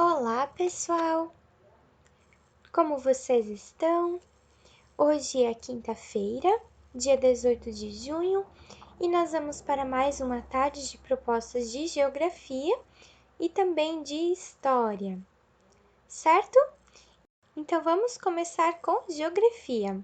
Olá, pessoal! Como vocês estão? Hoje é quinta-feira, dia 18 de junho, e nós vamos para mais uma tarde de propostas de geografia e também de história, certo? Então, vamos começar com geografia.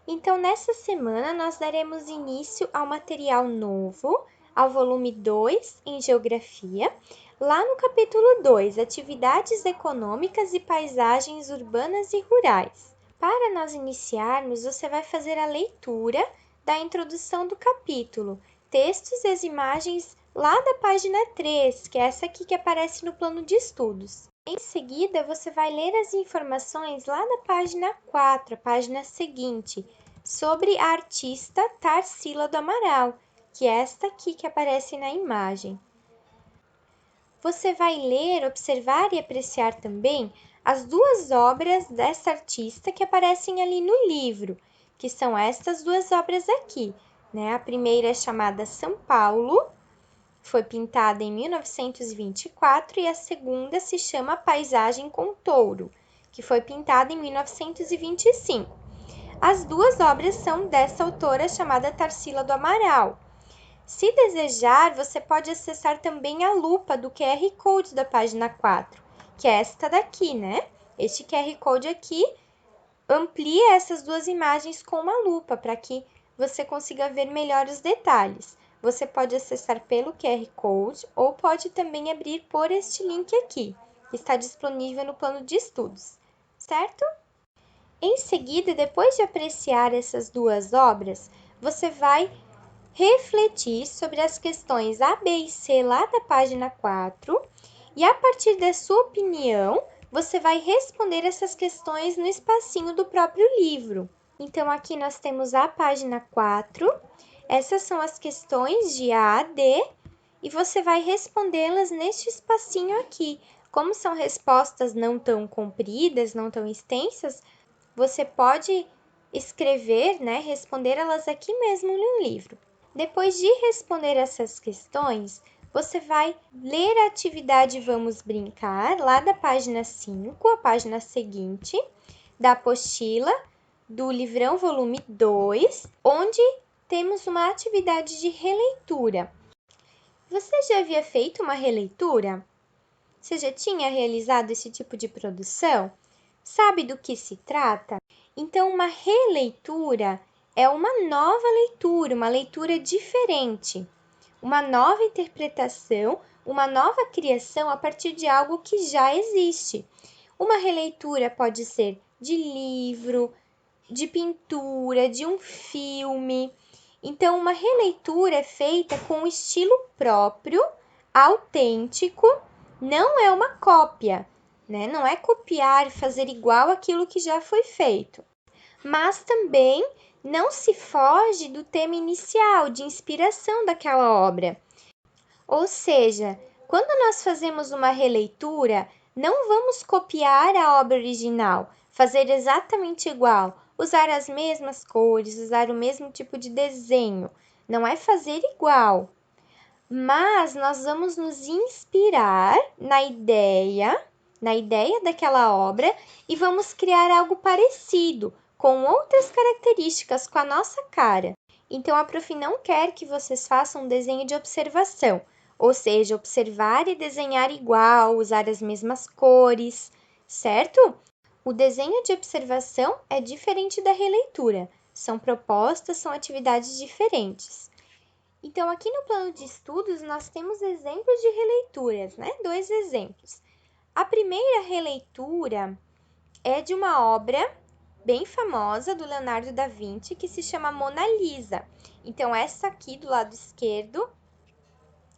Então, nessa semana, nós daremos início ao material novo, ao volume 2 em Geografia, lá no capítulo 2, Atividades Econômicas e Paisagens Urbanas e Rurais. Para nós iniciarmos, você vai fazer a leitura da introdução do capítulo, textos e as imagens lá da página 3, que é essa aqui que aparece no plano de estudos. Em seguida, você vai ler as informações lá na página 4, a página seguinte, sobre a artista Tarsila do Amaral, que é esta aqui que aparece na imagem. Você vai ler, observar e apreciar também as duas obras dessa artista que aparecem ali no livro, que são estas duas obras aqui, né? A primeira é chamada São Paulo, foi pintada em 1924, e a segunda se chama Paisagem com Touro, que foi pintada em 1925. As duas obras são dessa autora chamada Tarsila do Amaral. Se desejar, você pode acessar também a lupa do QR Code da página 4, que é esta daqui, né? Este QR Code aqui amplia essas duas imagens com uma lupa para que você consiga ver melhor os detalhes. Você pode acessar pelo QR Code ou pode também abrir por este link aqui, que está disponível no plano de estudos, certo? Em seguida, depois de apreciar essas duas obras, você vai refletir sobre as questões A, B e C lá da página 4 e, a partir da sua opinião, você vai responder essas questões no espacinho do próprio livro. Então, aqui nós temos a página 4, essas são as questões de A a D, e você vai respondê-las neste espacinho aqui. Como são respostas não tão compridas, não tão extensas, você pode escrever, né, responder elas aqui mesmo no livro. Depois de responder essas questões, você vai ler a atividade Vamos Brincar, lá da página 5, a página seguinte, da apostila do livrão volume 2, onde temos uma atividade de releitura. Você já havia feito uma releitura? Você já tinha realizado esse tipo de produção? Sabe do que se trata? Então, uma releitura é uma nova leitura, uma leitura diferente, uma nova interpretação, uma nova criação a partir de algo que já existe. Uma releitura pode ser de livro, de pintura, de um filme. Então, uma releitura é feita com um estilo próprio, autêntico, não é uma cópia, né? Não é copiar e fazer igual aquilo que já foi feito. Mas também não se foge do tema inicial, de inspiração daquela obra. Ou seja, quando nós fazemos uma releitura, não vamos copiar a obra original, fazer exatamente igual, usar as mesmas cores, usar o mesmo tipo de desenho. Não é fazer igual, mas nós vamos nos inspirar na ideia daquela obra e vamos criar algo parecido, com outras características, com a nossa cara. Então, a prof não quer que vocês façam um desenho de observação, ou seja, observar e desenhar igual, usar as mesmas cores, certo? O desenho de observação é diferente da releitura, são propostas, são atividades diferentes. Então, aqui no plano de estudos, nós temos exemplos de releituras, né? 2 exemplos. A primeira releitura é de uma obra bem famosa do Leonardo da Vinci, que se chama Mona Lisa. Então, essa aqui do lado esquerdo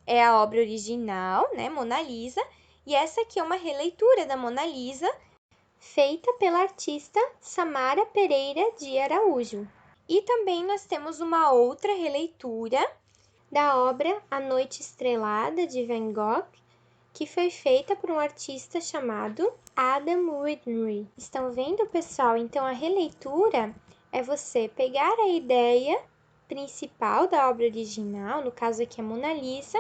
é a obra original, né? Mona Lisa. E essa aqui é uma releitura da Mona Lisa, feita pela artista Samara Pereira de Araújo. E também nós temos uma outra releitura da obra A Noite Estrelada, de Van Gogh, que foi feita por um artista chamado Adam Whitney. Estão vendo, pessoal? Então, a releitura é você pegar a ideia principal da obra original, no caso aqui a Mona Lisa,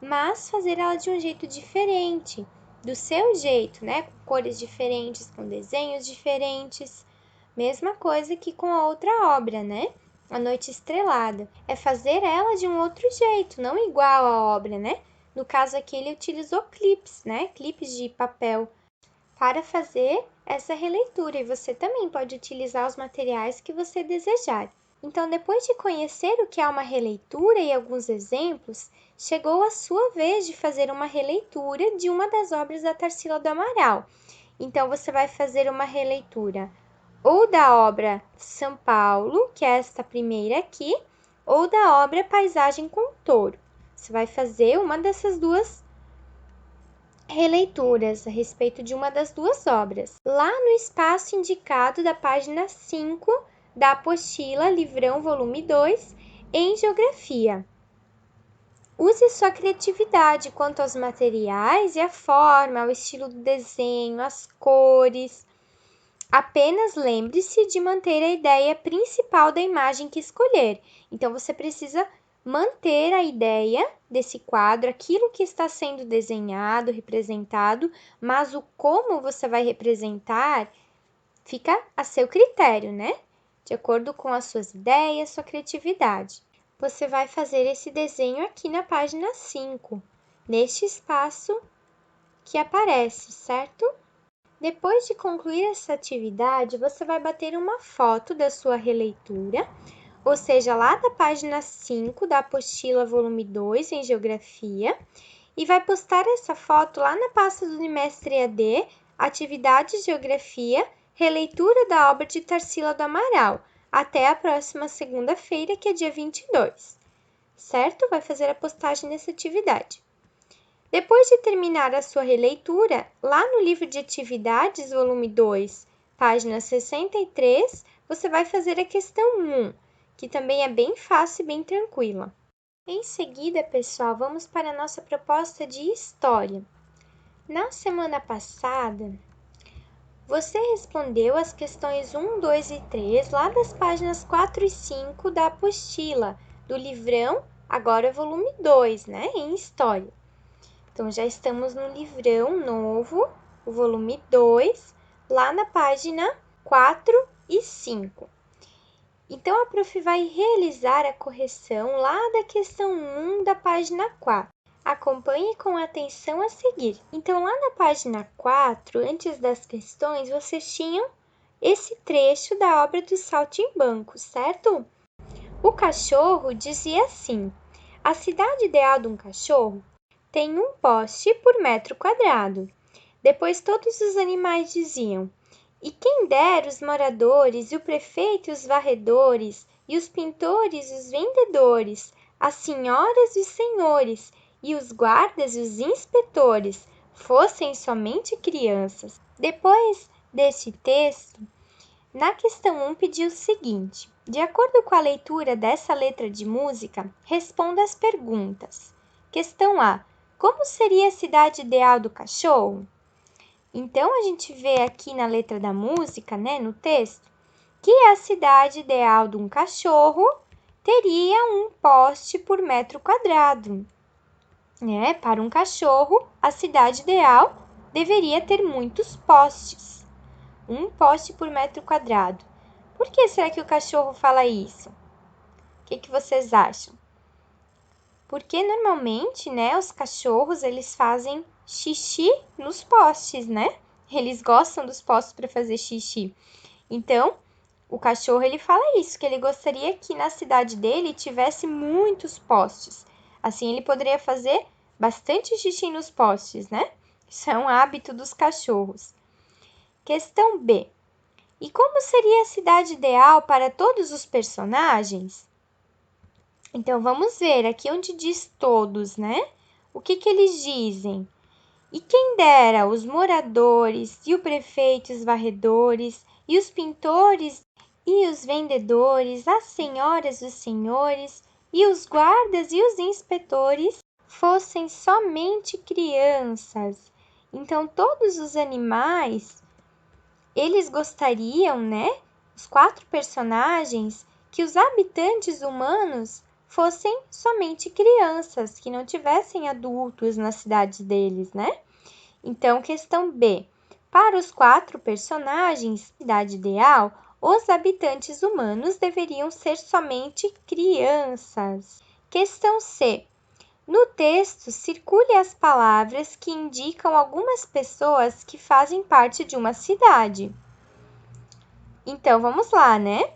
mas fazer ela de um jeito diferente, do seu jeito, né? Com cores diferentes, com desenhos diferentes. Mesma coisa que com a outra obra, né? A Noite Estrelada. É fazer ela de um outro jeito, não igual à obra, né? No caso aqui, ele utilizou clipes, né? Clipes de papel para fazer essa releitura. E você também pode utilizar os materiais que você desejar. Então, depois de conhecer o que é uma releitura e alguns exemplos, chegou a sua vez de fazer uma releitura de uma das obras da Tarsila do Amaral. Então, você vai fazer uma releitura ou da obra São Paulo, que é esta primeira aqui, ou da obra Paisagem com Touro. Você vai fazer uma dessas duas releituras a respeito de uma das duas obras. Lá no espaço indicado da página 5 da apostila Livrão Volume 2, em Geografia. Use sua criatividade quanto aos materiais e a forma, ao estilo do desenho, as cores. Apenas lembre-se de manter a ideia principal da imagem que escolher. Então, você precisa manter a ideia desse quadro, aquilo que está sendo desenhado, representado, mas o como você vai representar fica a seu critério, né? De acordo com as suas ideias, sua criatividade. Você vai fazer esse desenho aqui na página 5, neste espaço que aparece, certo? Depois de concluir essa atividade, você vai bater uma foto da sua releitura, ou seja, lá da página 5 da apostila volume 2 em Geografia, e vai postar essa foto lá na pasta do Unimestre EAD, Atividades de Geografia, releitura da obra de Tarsila do Amaral, até a próxima segunda-feira, que é dia 22, certo? Vai fazer a postagem dessa atividade. Depois de terminar a sua releitura, lá no livro de atividades, volume 2, página 63, você vai fazer a questão 1, que também é bem fácil e bem tranquila. Em seguida, pessoal, vamos para a nossa proposta de história. Na semana passada, você respondeu as questões 1, 2 e 3, lá das páginas 4 e 5 da apostila, do livrão, agora volume 2, né, em História. Então, já estamos no livrão novo, o volume 2, lá na página 4 e 5. Então, a prof vai realizar a correção lá da questão 1 da página 4. Acompanhe com atenção a seguir. Então, lá na página 4, antes das questões, vocês tinham esse trecho da obra do Saltimbanco, certo? O cachorro dizia assim: a cidade ideal de um cachorro tem um poste por metro quadrado. Depois todos os animais diziam: e quem dera os moradores, e o prefeito e os varredores, e os pintores e os vendedores, as senhoras e os senhores, e os guardas e os inspetores fossem somente crianças. Depois desse texto, na questão 1 pediu o seguinte: de acordo com a leitura dessa letra de música, responda as perguntas. Questão A: como seria a cidade ideal do cachorro? Então, a gente vê aqui na letra da música, né, no texto, que a cidade ideal de um cachorro teria um poste por metro quadrado. Né? Para um cachorro, a cidade ideal deveria ter muitos postes. Um poste por metro quadrado. Por que será que o cachorro fala isso? O que vocês acham? Porque normalmente, né, os cachorros, eles fazem xixi nos postes, né? Eles gostam dos postes para fazer xixi. Então, o cachorro, ele fala isso, que ele gostaria que na cidade dele tivesse muitos postes. Assim, ele poderia fazer bastante xixi nos postes, né? Isso é um hábito dos cachorros. Questão B. E como seria a cidade ideal para todos os personagens? Então, vamos ver aqui onde diz todos, né? O que eles dizem? E quem dera os moradores, e o prefeito, os varredores, e os pintores, e os vendedores, as senhoras, os senhores, e os guardas e os inspetores fossem somente crianças. Então, todos os animais, eles gostariam, né? Os 4 personagens, que os habitantes humanos fossem somente crianças, que não tivessem adultos nas cidades deles, né? Então, questão B. Para os 4 personagens da cidade ideal, os habitantes humanos deveriam ser somente crianças. Questão C. No texto, circule as palavras que indicam algumas pessoas que fazem parte de uma cidade. Então, vamos lá, né?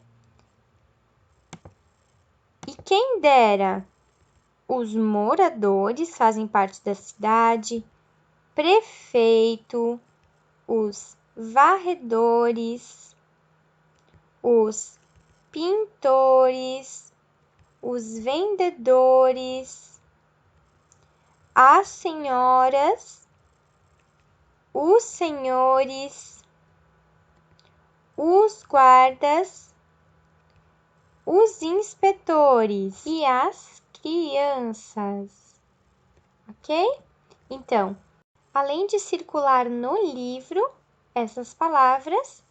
E quem dera, os moradores fazem parte da cidade, prefeito, os varredores, os pintores, os vendedores, as senhoras, os senhores, os guardas, os inspetores e as crianças, ok? Então, além de circular no livro essas palavras,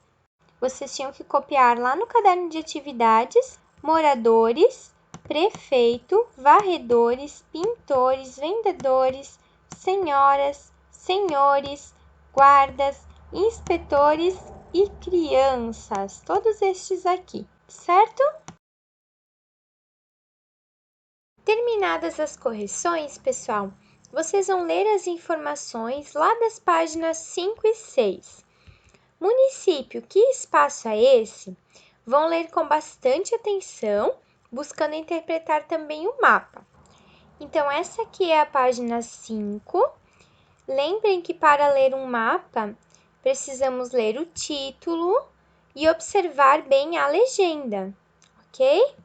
vocês tinham que copiar lá no caderno de atividades: moradores, prefeito, varredores, pintores, vendedores, senhoras, senhores, guardas, inspetores e crianças. Todos estes aqui, certo? Terminadas as correções, pessoal, vocês vão ler as informações lá das páginas 5 e 6. Município, que espaço é esse? Vão ler com bastante atenção, buscando interpretar também o mapa. Então, essa aqui é a página 5. Lembrem que para ler um mapa, precisamos ler o título e observar bem a legenda, ok?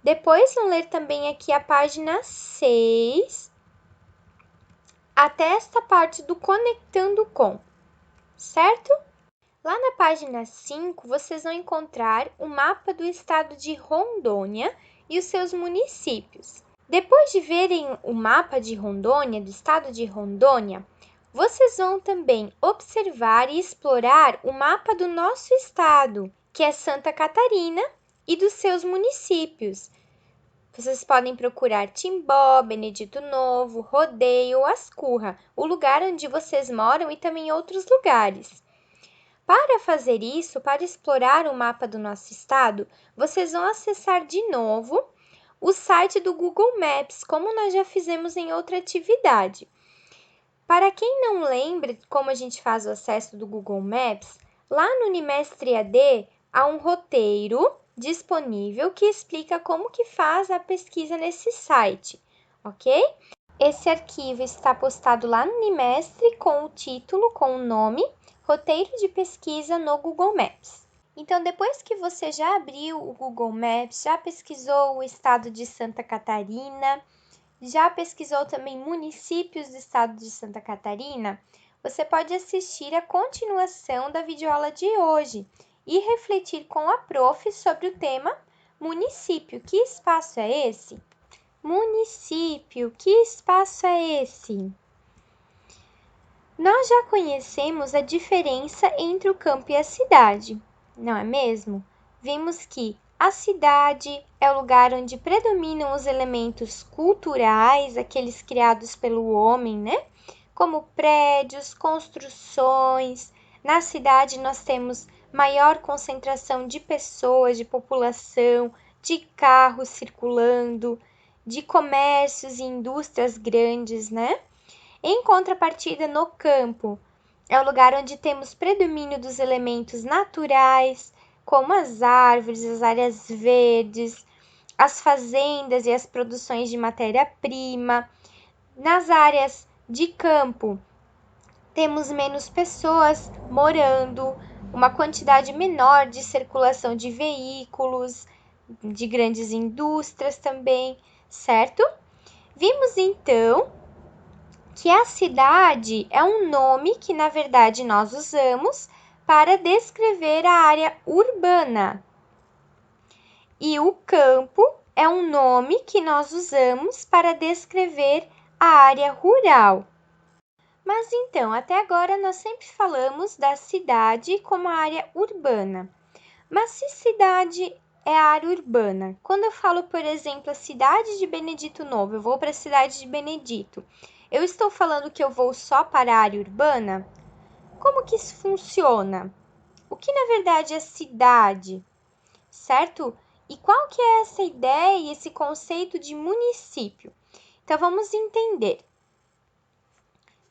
Depois, vão ler também aqui a página 6, até esta parte do Conectando com, certo? Lá na página 5, vocês vão encontrar o mapa do estado de Rondônia e os seus municípios. Depois de verem o mapa de Rondônia, do estado de Rondônia, vocês vão também observar e explorar o mapa do nosso estado, que é Santa Catarina, e dos seus municípios. Vocês podem procurar Timbó, Benedito Novo, Rodeio ou Ascurra, o lugar onde vocês moram e também outros lugares. Para fazer isso, para explorar o mapa do nosso estado, vocês vão acessar de novo o site do Google Maps, como nós já fizemos em outra atividade. Para quem não lembra como a gente faz o acesso do Google Maps, lá no Unimestre AD há um roteiro disponível que explica como que faz a pesquisa nesse site, ok? Esse arquivo está postado lá no Unimestre com o título, com o nome, Roteiro de Pesquisa no Google Maps. Então, depois que você já abriu o Google Maps, já pesquisou o estado de Santa Catarina, já pesquisou também municípios do estado de Santa Catarina, você pode assistir a continuação da videoaula de hoje e refletir com a prof sobre o tema município. Que espaço é esse? Município, que espaço é esse? Nós já conhecemos a diferença entre o campo e a cidade, não é mesmo? Vimos que a cidade é o lugar onde predominam os elementos culturais, aqueles criados pelo homem, né? Como prédios, construções. Na cidade nós temos maior concentração de pessoas, de população, de carros circulando, de comércios e indústrias grandes, né? Em contrapartida, no campo, é o lugar onde temos predomínio dos elementos naturais, como as árvores, as áreas verdes, as fazendas e as produções de matéria-prima. Nas áreas de campo, temos menos pessoas morando, uma quantidade menor de circulação de veículos, de grandes indústrias também, certo? Vimos então que a cidade é um nome que, na verdade, nós usamos para descrever a área urbana. E o campo é um nome que nós usamos para descrever a área rural. Mas então, até agora nós sempre falamos da cidade como a área urbana. Mas se cidade é a área urbana, quando eu falo, por exemplo, a cidade de Benedito Novo, eu vou para a cidade de Benedito, Eu estou falando que eu vou só para a área urbana? Como que isso funciona? O que na verdade é cidade, certo? E qual que é essa ideia e esse conceito de município? Então vamos entender.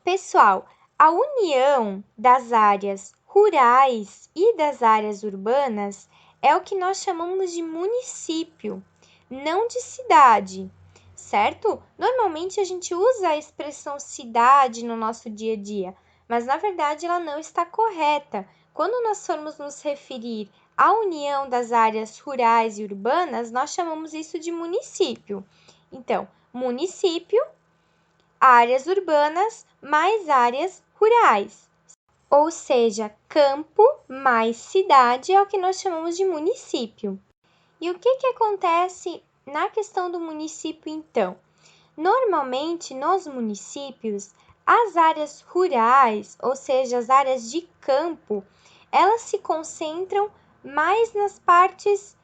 Pessoal, a união das áreas rurais e das áreas urbanas é o que nós chamamos de município, não de cidade, certo? Normalmente a gente usa a expressão cidade no nosso dia a dia, mas na verdade ela não está correta. Quando nós formos nos referir à união das áreas rurais e urbanas, nós chamamos isso de município. Então, município, áreas urbanas mais áreas rurais. Ou seja, campo mais cidade é o que nós chamamos de município. E o que acontece na questão do município, então? Normalmente, nos municípios, as áreas rurais, ou seja, as áreas de campo, elas se concentram mais nas partes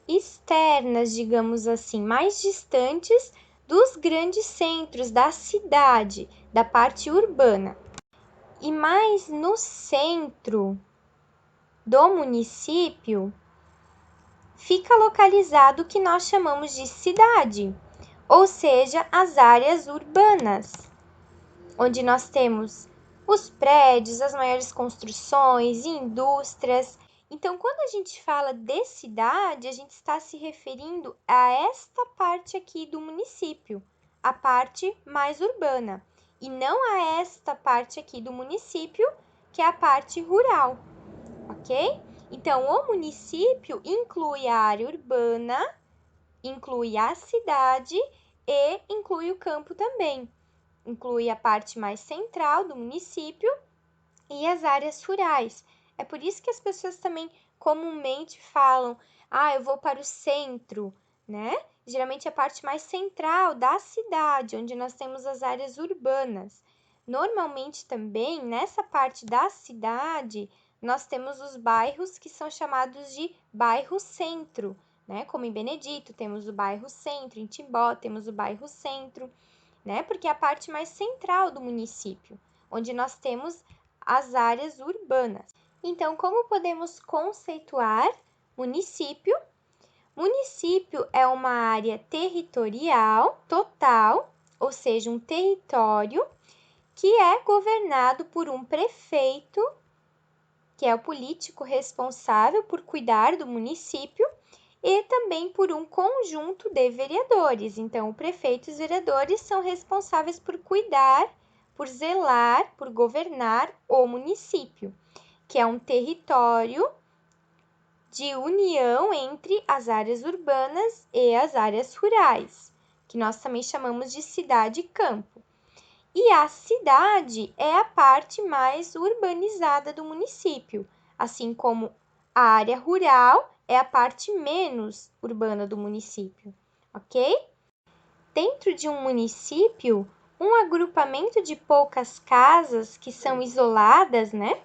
externas, digamos assim, mais distantes dos grandes centros da cidade, da parte urbana. E mais no centro do município fica localizado o que nós chamamos de cidade, ou seja, as áreas urbanas, onde nós temos os prédios, as maiores construções, indústrias. Então, quando a gente fala de cidade, a gente está se referindo a esta parte aqui do município, a parte mais urbana, e não a esta parte aqui do município, que é a parte rural, ok? Então, o município inclui a área urbana, inclui a cidade e inclui o campo também. Inclui a parte mais central do município e as áreas rurais. É por isso que as pessoas também comumente falam, eu vou para o centro, né? Geralmente é a parte mais central da cidade, onde nós temos as áreas urbanas. Normalmente também, nessa parte da cidade, nós temos os bairros que são chamados de bairro centro, né? Como em Benedito, temos o bairro centro, em Timbó, temos o bairro centro, né? Porque é a parte mais central do município, onde nós temos as áreas urbanas. Então, como podemos conceituar município? Município é uma área territorial total, ou seja, um território que é governado por um prefeito, que é o político responsável por cuidar do município, e também por um conjunto de vereadores. Então, o prefeito e os vereadores são responsáveis por cuidar, por zelar, por governar o município, que é um território de união entre as áreas urbanas e as áreas rurais, que nós também chamamos de cidade e campo. E a cidade é a parte mais urbanizada do município, assim como a área rural é a parte menos urbana do município, ok? Dentro de um município, um agrupamento de poucas casas que são isoladas, né?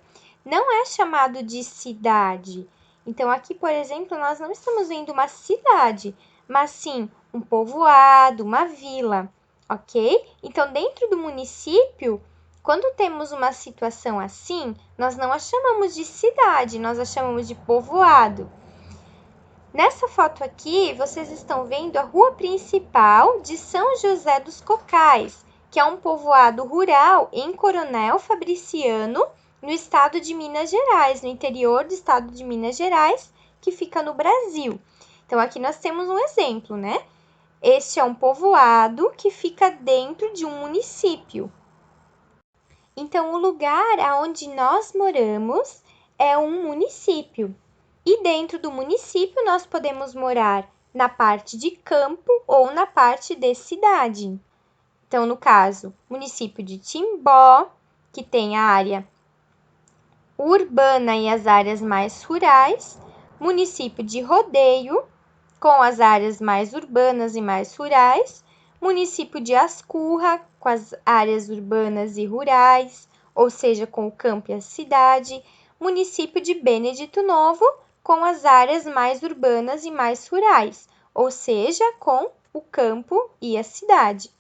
Não é chamado de cidade. Então, aqui, por exemplo, nós não estamos vendo uma cidade, mas sim um povoado, uma vila, ok? Então, dentro do município, quando temos uma situação assim, nós não a chamamos de cidade, nós a chamamos de povoado. Nessa foto aqui, vocês estão vendo a rua principal de São José dos Cocais, que é um povoado rural em Coronel Fabriciano, no estado de Minas Gerais, no interior do estado de Minas Gerais, que fica no Brasil. Então, aqui nós temos um exemplo, né? Este é um povoado que fica dentro de um município. Então, o lugar onde nós moramos é um município. E dentro do município, nós podemos morar na parte de campo ou na parte de cidade. Então, no caso, município de Timbó, que tem a área urbana e as áreas mais rurais, município de Rodeio, com as áreas mais urbanas e mais rurais, município de Ascurra, com as áreas urbanas e rurais, ou seja, com o campo e a cidade, município de Benedito Novo, com as áreas mais urbanas e mais rurais, ou seja, com o campo e a cidade,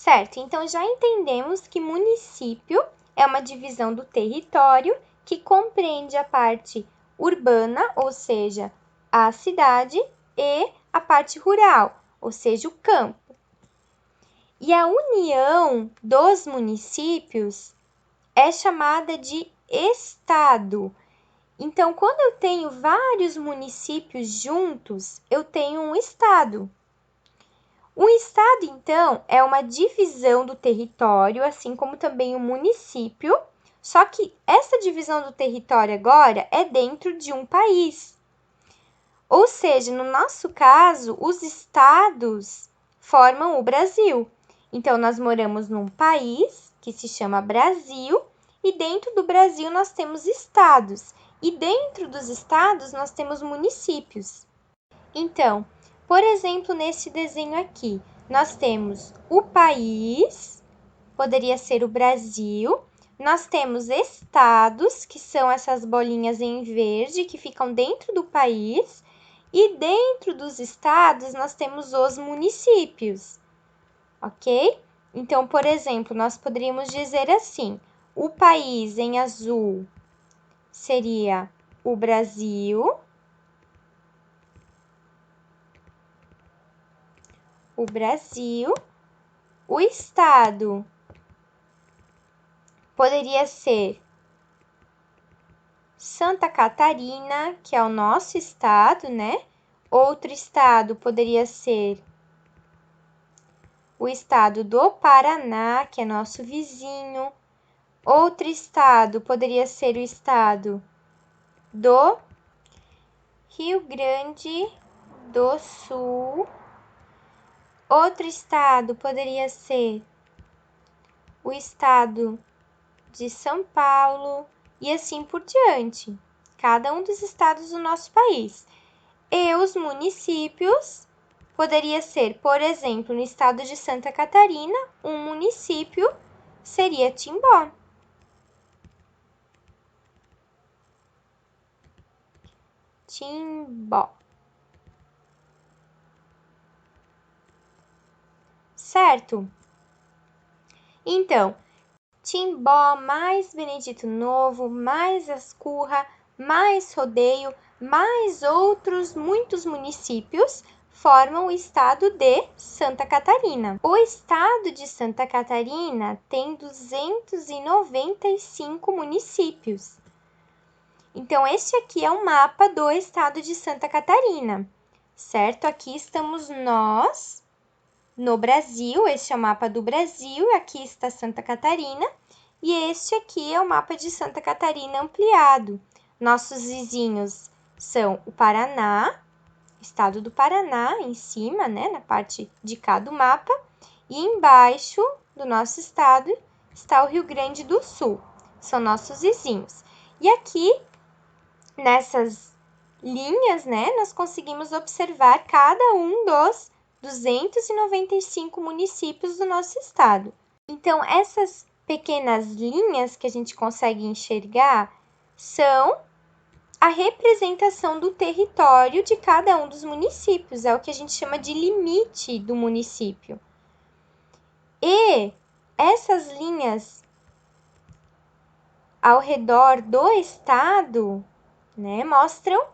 Certo, então já entendemos que município é uma divisão do território que compreende a parte urbana, ou seja, a cidade, e a parte rural, ou seja, o campo. E a união dos municípios é chamada de estado. Então, quando eu tenho vários municípios juntos, eu tenho um estado. Um estado, então, é uma divisão do território, assim como também um município, só que essa divisão do território agora é dentro de um país. Ou seja, no nosso caso, os estados formam o Brasil. Então, nós moramos num país que se chama Brasil, e dentro do Brasil nós temos estados, e dentro dos estados nós temos municípios. Então, por exemplo, nesse desenho aqui, nós temos o país, poderia ser o Brasil. Nós temos estados, que são essas bolinhas em verde que ficam dentro do país. E dentro dos estados, nós temos os municípios, ok? Então, por exemplo, nós poderíamos dizer assim: o país em azul seria o Brasil. O Brasil, o estado poderia ser Santa Catarina, que é o nosso estado, né? Outro estado poderia ser o estado do Paraná, que é nosso vizinho. Outro estado poderia ser o estado do Rio Grande do Sul. Outro estado poderia ser o estado de São Paulo e assim por diante. Cada um dos estados do nosso país. E os municípios poderia ser, por exemplo, no estado de Santa Catarina, um município seria Timbó. Timbó. Certo? Então, Timbó mais Benedito Novo, mais Ascurra, mais Rodeio, mais outros muitos municípios formam o estado de Santa Catarina. O estado de Santa Catarina tem 295 municípios. Então, este aqui é o mapa do estado de Santa Catarina, certo? Aqui estamos nós no Brasil, este é o mapa do Brasil, e aqui está Santa Catarina, e este aqui é o mapa de Santa Catarina ampliado. Nossos vizinhos são o Paraná, estado do Paraná, em cima, né, na parte de cá do mapa, e embaixo do nosso estado está o Rio Grande do Sul, são nossos vizinhos. E aqui, nessas linhas, né, nós conseguimos observar cada um dos 295 municípios do nosso estado. Então, essas pequenas linhas que a gente consegue enxergar são a representação do território de cada um dos municípios, é o que a gente chama de limite do município. E essas linhas ao redor do estado, né, mostram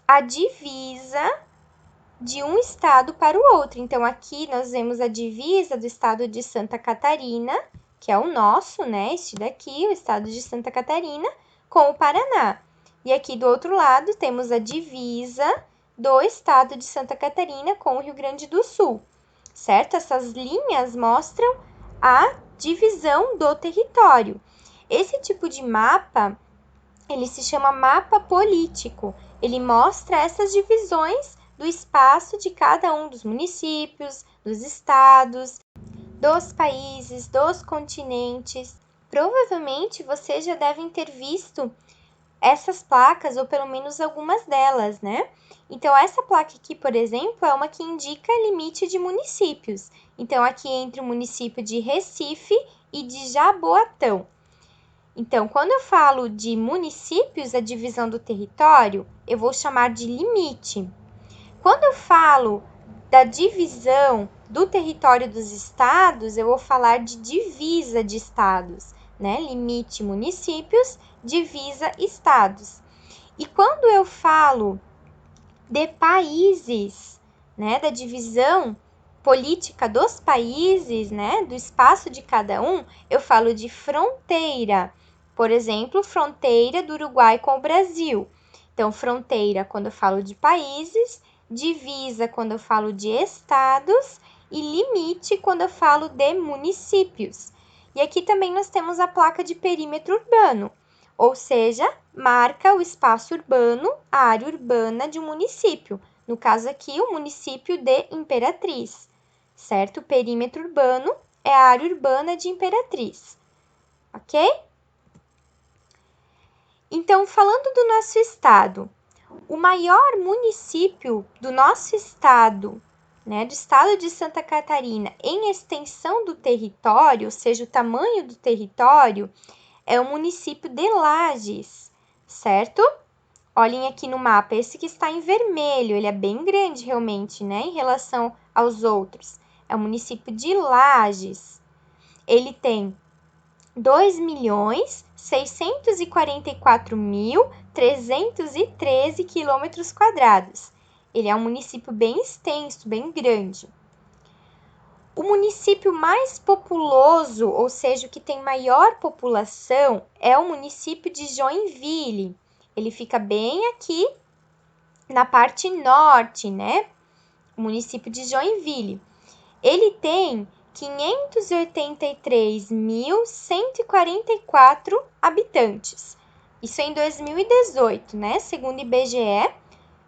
a divisa de um estado para o outro. Então, aqui nós vemos a divisa do estado de Santa Catarina, que é o nosso, né? Este daqui, o estado de Santa Catarina, com o Paraná. E aqui do outro lado temos a divisa do estado de Santa Catarina com o Rio Grande do Sul, certo? Essas linhas mostram a divisão do território. Esse tipo de mapa, ele se chama mapa político. Ele mostra essas divisões do espaço de cada um dos municípios, dos estados, dos países, dos continentes. Provavelmente vocês já devem ter visto essas placas, ou pelo menos algumas delas, né? Então, essa placa aqui, por exemplo, é uma que indica limite de municípios. Então, aqui entre o município de Recife e de Jaboatão. Então, quando eu falo de municípios, a divisão do território, eu vou chamar de limite. Quando eu falo da divisão do território dos estados, eu vou falar de divisa de estados, né? Limite municípios, divisa estados. E quando eu falo de países, né, da divisão política dos países, né, do espaço de cada um, eu falo de fronteira. Por exemplo, fronteira do Uruguai com o Brasil. Então, fronteira quando eu falo de países, divisa quando eu falo de estados e limite quando eu falo de municípios. E aqui também nós temos a placa de perímetro urbano, ou seja, marca o espaço urbano, a área urbana de um município. No caso aqui, o município de Imperatriz, certo? O perímetro urbano é a área urbana de Imperatriz, ok? Então, falando do nosso estado, o maior município do nosso estado, né, do estado de Santa Catarina, em extensão do território, ou seja, o tamanho do território, é o município de Lages, certo? Olhem aqui no mapa, esse que está em vermelho, ele é bem grande realmente, né, em relação aos outros. É o município de Lages. Ele tem 2.644.313 quilômetros quadrados. Ele é um município bem extenso, bem grande. O município mais populoso, ou seja, o que tem maior população, é o município de Joinville. Ele fica bem aqui na parte norte, né? O município de Joinville. Ele tem 583.144 habitantes. Isso é em 2018, né? Segundo o IBGE,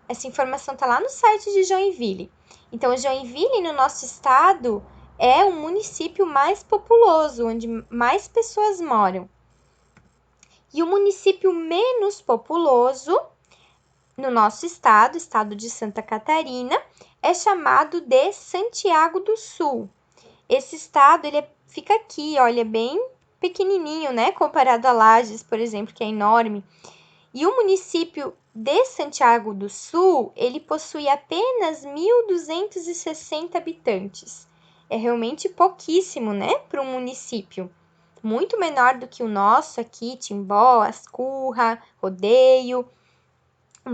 essa informação está lá no site de Joinville. Então, Joinville, no nosso estado, é o município mais populoso, onde mais pessoas moram. E o município menos populoso no nosso estado de Santa Catarina, é chamado de Santiago do Sul. Esse estado, ele fica aqui, olha, bem pequenininho, né? Comparado a Lages, por exemplo, que é enorme. E o município de Santiago do Sul, ele possui apenas 1.260 habitantes. É realmente pouquíssimo, né? Para um município. Muito menor do que o nosso aqui, Timbó, Ascurra, Rodeio.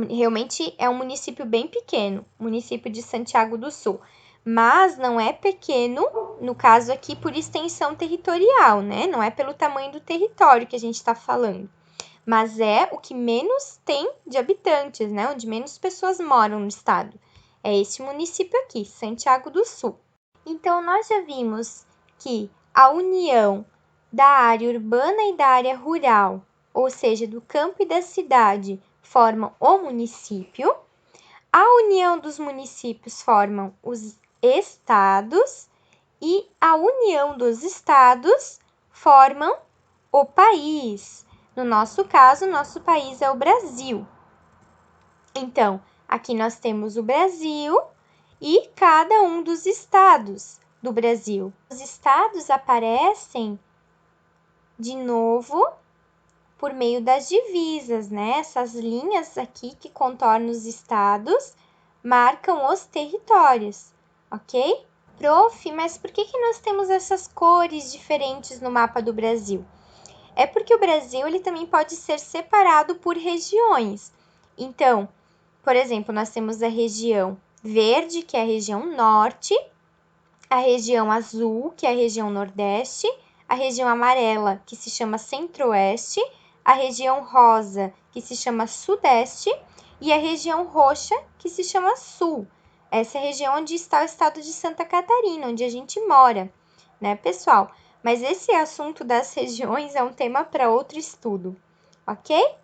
Realmente é um município bem pequeno, município de Santiago do Sul. Mas não é pequeno, no caso aqui, por extensão territorial, né? Não é pelo tamanho do território que a gente está falando. Mas é o que menos tem de habitantes, né? Onde menos pessoas moram no estado. É esse município aqui, Santiago do Sul. Então, nós já vimos que a união da área urbana e da área rural, ou seja, do campo e da cidade, formam o município. A união dos municípios formam os estados e a união dos estados formam o país. No nosso caso, nosso país é o Brasil. Então, aqui nós temos o Brasil e cada um dos estados do Brasil. Os estados aparecem de novo por meio das divisas, né? Essas linhas aqui que contornam os estados marcam os territórios, ok? Prof, mas por que nós temos essas cores diferentes no mapa do Brasil? É porque o Brasil ele também pode ser separado por regiões. Então, por exemplo, nós temos a região verde, que é a região norte, a região azul, que é a região nordeste, a região amarela, que se chama centro-oeste, a região rosa, que se chama sudeste, e a região roxa, que se chama sul. Essa é a região onde está o estado de Santa Catarina, onde a gente mora, né, pessoal? Mas esse assunto das regiões é um tema para outro estudo, ok?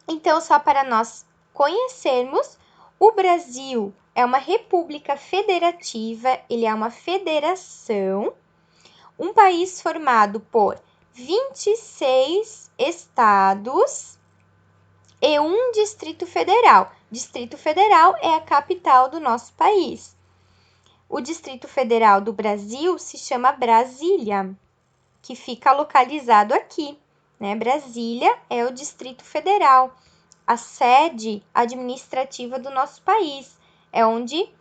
Então, só para nós conhecermos, o Brasil é uma república federativa, ele é uma federação, um país formado por 26 estados e um Distrito Federal. Distrito Federal é a capital do nosso país. O Distrito Federal do Brasil se chama Brasília, que fica localizado aqui, né? Brasília é o Distrito Federal, a sede administrativa do nosso país, é onde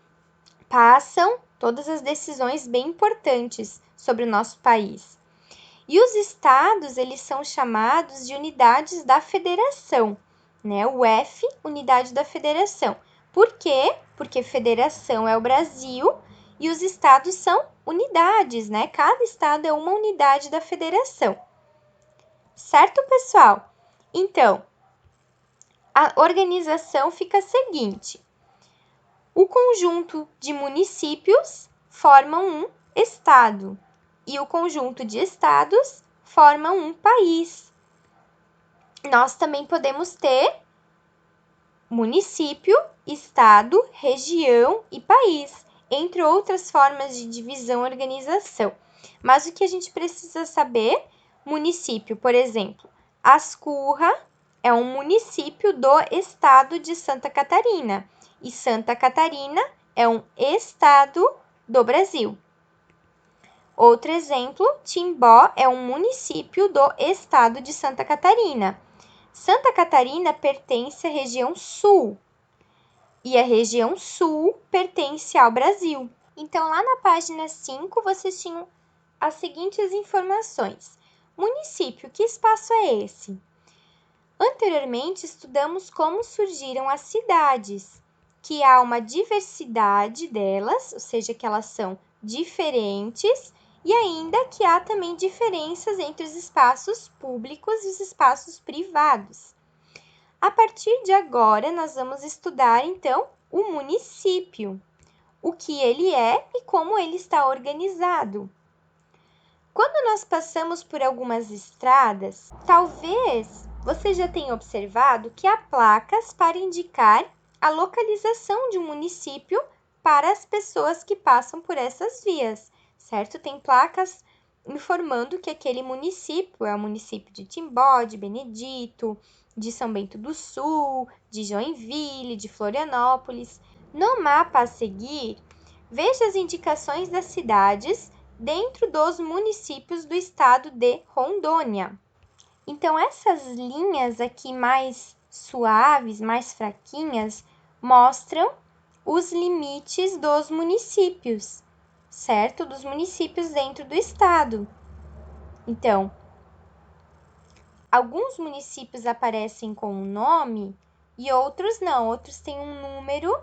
passam todas as decisões bem importantes sobre o nosso país. E os estados, eles são chamados de unidades da federação, né? O F, unidade da federação. Por quê? Porque federação é o Brasil e os estados são unidades, né? Cada estado é uma unidade da federação. Certo, pessoal? Então, a organização fica a seguinte: o conjunto de municípios formam um estado e o conjunto de estados formam um país. Nós também podemos ter município, estado, região e país, entre outras formas de divisão e organização. Mas o que a gente precisa saber, município, por exemplo, Ascurra é um município do estado de Santa Catarina e Santa Catarina é um estado do Brasil. Outro exemplo, Timbó é um município do estado de Santa Catarina. Santa Catarina pertence à região sul e a região sul pertence ao Brasil. Então, lá na página 5, vocês tinham as seguintes informações. Município, que espaço é esse? Anteriormente, estudamos como surgiram as cidades, que há uma diversidade delas, ou seja, que elas são diferentes, e ainda que há também diferenças entre os espaços públicos e os espaços privados. A partir de agora, nós vamos estudar, então, o município, o que ele é e como ele está organizado. Quando nós passamos por algumas estradas, talvez você já tenha observado que há placas para indicar a localização de um município para as pessoas que passam por essas vias, certo? Tem placas informando que aquele município é o município de Timbó, de Benedito, de São Bento do Sul, de Joinville, de Florianópolis. No mapa a seguir, veja as indicações das cidades dentro dos municípios do estado de Rondônia. Então, essas linhas aqui mais suaves, mais fraquinhas, mostram os limites dos municípios, certo? Dos municípios dentro do estado. Então, alguns municípios aparecem com um nome e outros não. Outros têm um número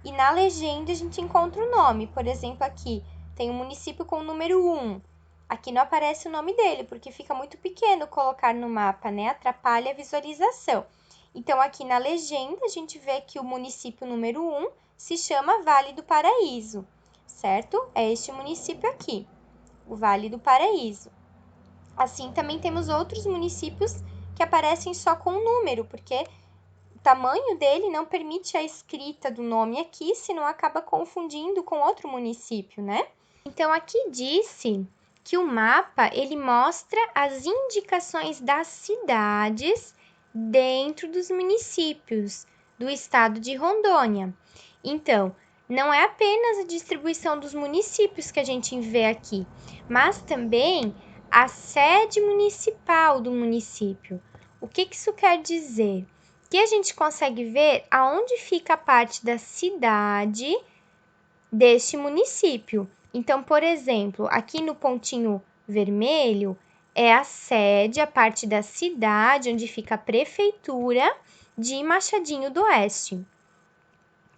e na legenda a gente encontra o nome. Por exemplo, aqui tem um município com o número 1. Aqui não aparece o nome dele, porque fica muito pequeno colocar no mapa, né? Atrapalha a visualização. Então, aqui na legenda, a gente vê que o município número 1 se chama Vale do Paraíso, certo? É este município aqui, o Vale do Paraíso. Assim, também temos outros municípios que aparecem só com o número, porque o tamanho dele não permite a escrita do nome aqui, senão acaba confundindo com outro município, né? Então, aqui disse que o mapa, ele mostra as indicações das cidades dentro dos municípios do estado de Rondônia. Então, não é apenas a distribuição dos municípios que a gente vê aqui, mas também a sede municipal do município. O que isso quer dizer? Que a gente consegue ver aonde fica a parte da cidade deste município. Então, por exemplo, aqui no pontinho vermelho é a sede, a parte da cidade onde fica a prefeitura de Machadinho do Oeste.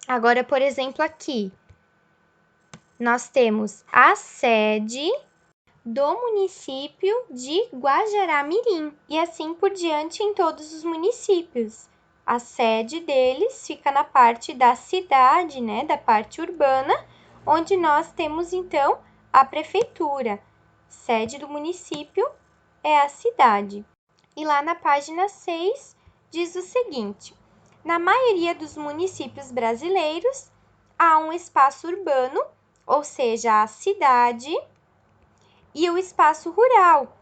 Agora, por exemplo, aqui nós temos a sede do município de Guajará-Mirim e assim por diante em todos os municípios. A sede deles fica na parte da cidade, né, da parte urbana, onde nós temos então a prefeitura. Sede do município é a cidade. E lá na página 6 diz o seguinte: na maioria dos municípios brasileiros há um espaço urbano, ou seja, a cidade, e o espaço rural,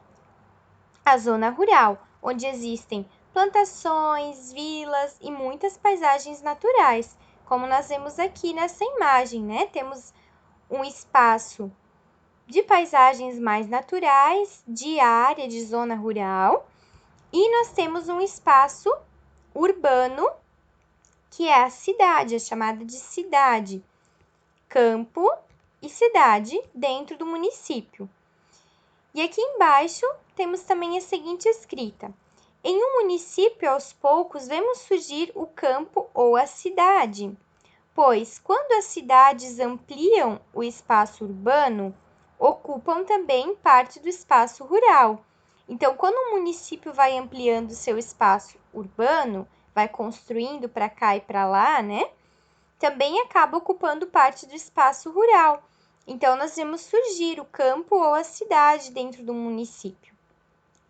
a zona rural, onde existem plantações, vilas e muitas paisagens naturais, como nós vemos aqui nessa imagem, né? Temos um espaço de paisagens mais naturais, de área de zona rural, e nós temos um espaço urbano, que é a cidade, é chamada de cidade, campo e cidade dentro do município. E aqui embaixo temos também a seguinte escrita: em um município, aos poucos, vemos surgir o campo ou a cidade, pois quando as cidades ampliam o espaço urbano, ocupam também parte do espaço rural. Então, quando o município vai ampliando seu espaço urbano, vai construindo para cá e para lá, né? Também acaba ocupando parte do espaço rural. Então, nós vemos surgir o campo ou a cidade dentro do município,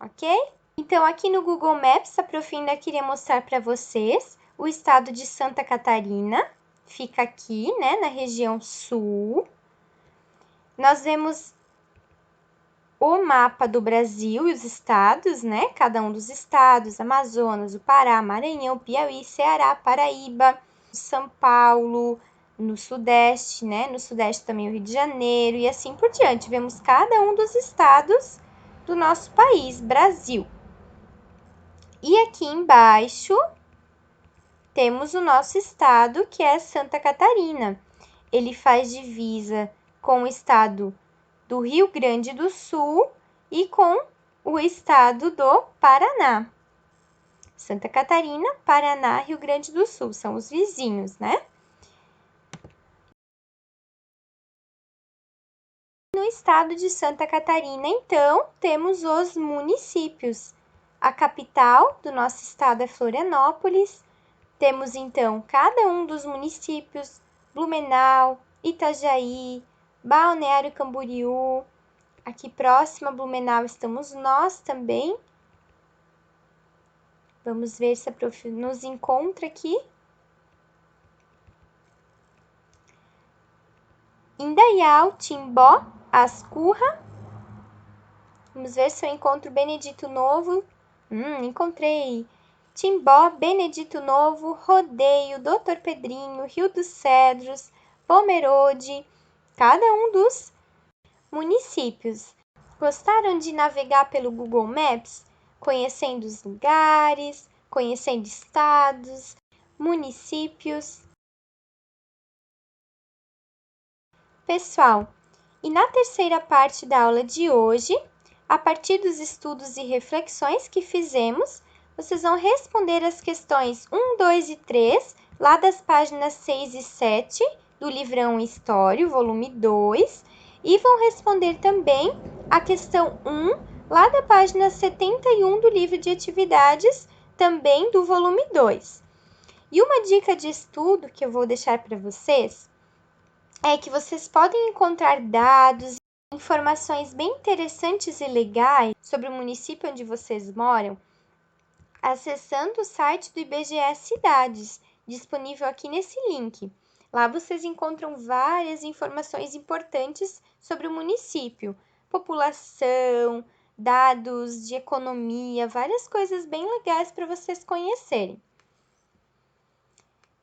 ok? Então, aqui no Google Maps, a Prof ainda queria mostrar para vocês o estado de Santa Catarina. Fica aqui, né, na região sul. Nós vemos o mapa do Brasil e os estados, né? Cada um dos estados: Amazonas, o Pará, Maranhão, Piauí, Ceará, Paraíba, São Paulo, no Sudeste, né? No Sudeste também o Rio de Janeiro e assim por diante. Vemos cada um dos estados do nosso país, Brasil. E aqui embaixo temos o nosso estado, que é Santa Catarina. Ele faz divisa com o estado do Rio Grande do Sul e com o estado do Paraná. Santa Catarina, Paraná, Rio Grande do Sul, são os vizinhos, né? No estado de Santa Catarina, então, temos os municípios. A capital do nosso estado é Florianópolis. Temos, então, cada um dos municípios: Blumenau, Itajaí, Balneário Camboriú. Aqui próximo a Blumenau estamos nós também. Vamos ver se a Prof nos encontra aqui. Indaial, Timbó, Ascurra. Vamos ver se eu encontro Benedito Novo. Encontrei. Timbó, Benedito Novo, Rodeio, Doutor Pedrinho, Rio dos Cedros, Pomerode, cada um dos municípios. Gostaram de navegar pelo Google Maps, conhecendo os lugares, conhecendo estados, municípios? Pessoal, e na terceira parte da aula de hoje, a partir dos estudos e reflexões que fizemos, vocês vão responder as questões 1, 2 e 3, lá das páginas 6 e 7 do livrão História, volume 2, e vão responder também a questão 1, lá da página 71 do livro de atividades, também do volume 2. E uma dica de estudo que eu vou deixar para vocês é que vocês podem encontrar dados, informações bem interessantes e legais sobre o município onde vocês moram, acessando o site do IBGE Cidades, disponível aqui nesse link. Lá vocês encontram várias informações importantes sobre o município, população, dados de economia, várias coisas bem legais para vocês conhecerem.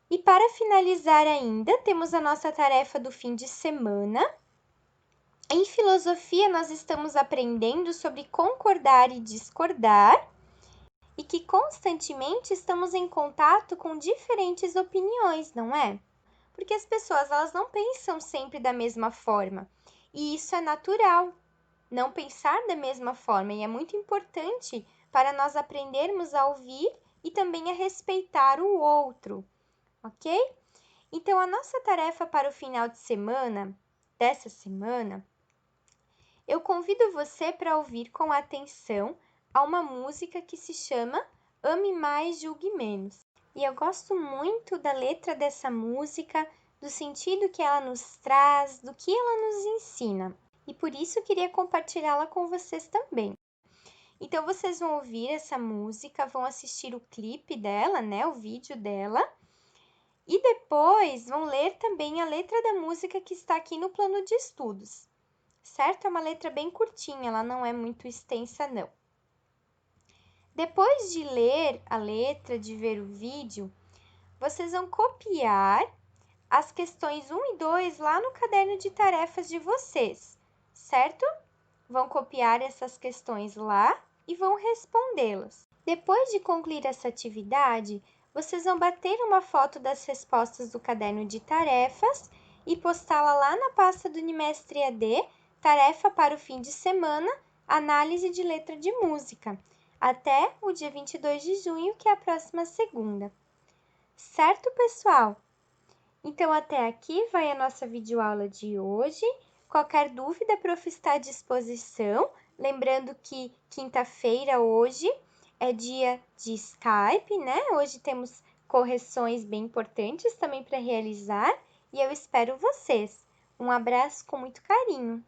E para finalizar ainda, temos a nossa tarefa do fim de semana. Em filosofia, nós estamos aprendendo sobre concordar e discordar e que constantemente estamos em contato com diferentes opiniões, não é? Porque as pessoas, elas não pensam sempre da mesma forma e isso é natural, não pensar da mesma forma, e é muito importante para nós aprendermos a ouvir e também a respeitar o outro. Ok? Então, a nossa tarefa para o final de semana, dessa semana, eu convido você para ouvir com atenção a uma música que se chama Ame Mais, Julgue Menos. E eu gosto muito da letra dessa música, do sentido que ela nos traz, do que ela nos ensina. E por isso eu queria compartilhá-la com vocês também. Então, vocês vão ouvir essa música, vão assistir o clipe dela, né, o vídeo dela. E depois vão ler também a letra da música que está aqui no plano de estudos, certo? É uma letra bem curtinha, ela não é muito extensa, não. Depois de ler a letra, de ver o vídeo, vocês vão copiar as questões 1 e 2 lá no caderno de tarefas de vocês, certo? Vão copiar essas questões lá e vão respondê-las. Depois de concluir essa atividade, vocês vão bater uma foto das respostas do caderno de tarefas e postá-la lá na pasta do Unimestre EAD, tarefa para o fim de semana, análise de letra de música, até o dia 22 de junho, que é a próxima segunda. Certo, pessoal? Então, até aqui vai a nossa videoaula de hoje. Qualquer dúvida, a prof está à disposição. Lembrando que quinta-feira hoje é dia de Skype, né? Hoje temos correções bem importantes também para realizar e eu espero vocês. Um abraço com muito carinho.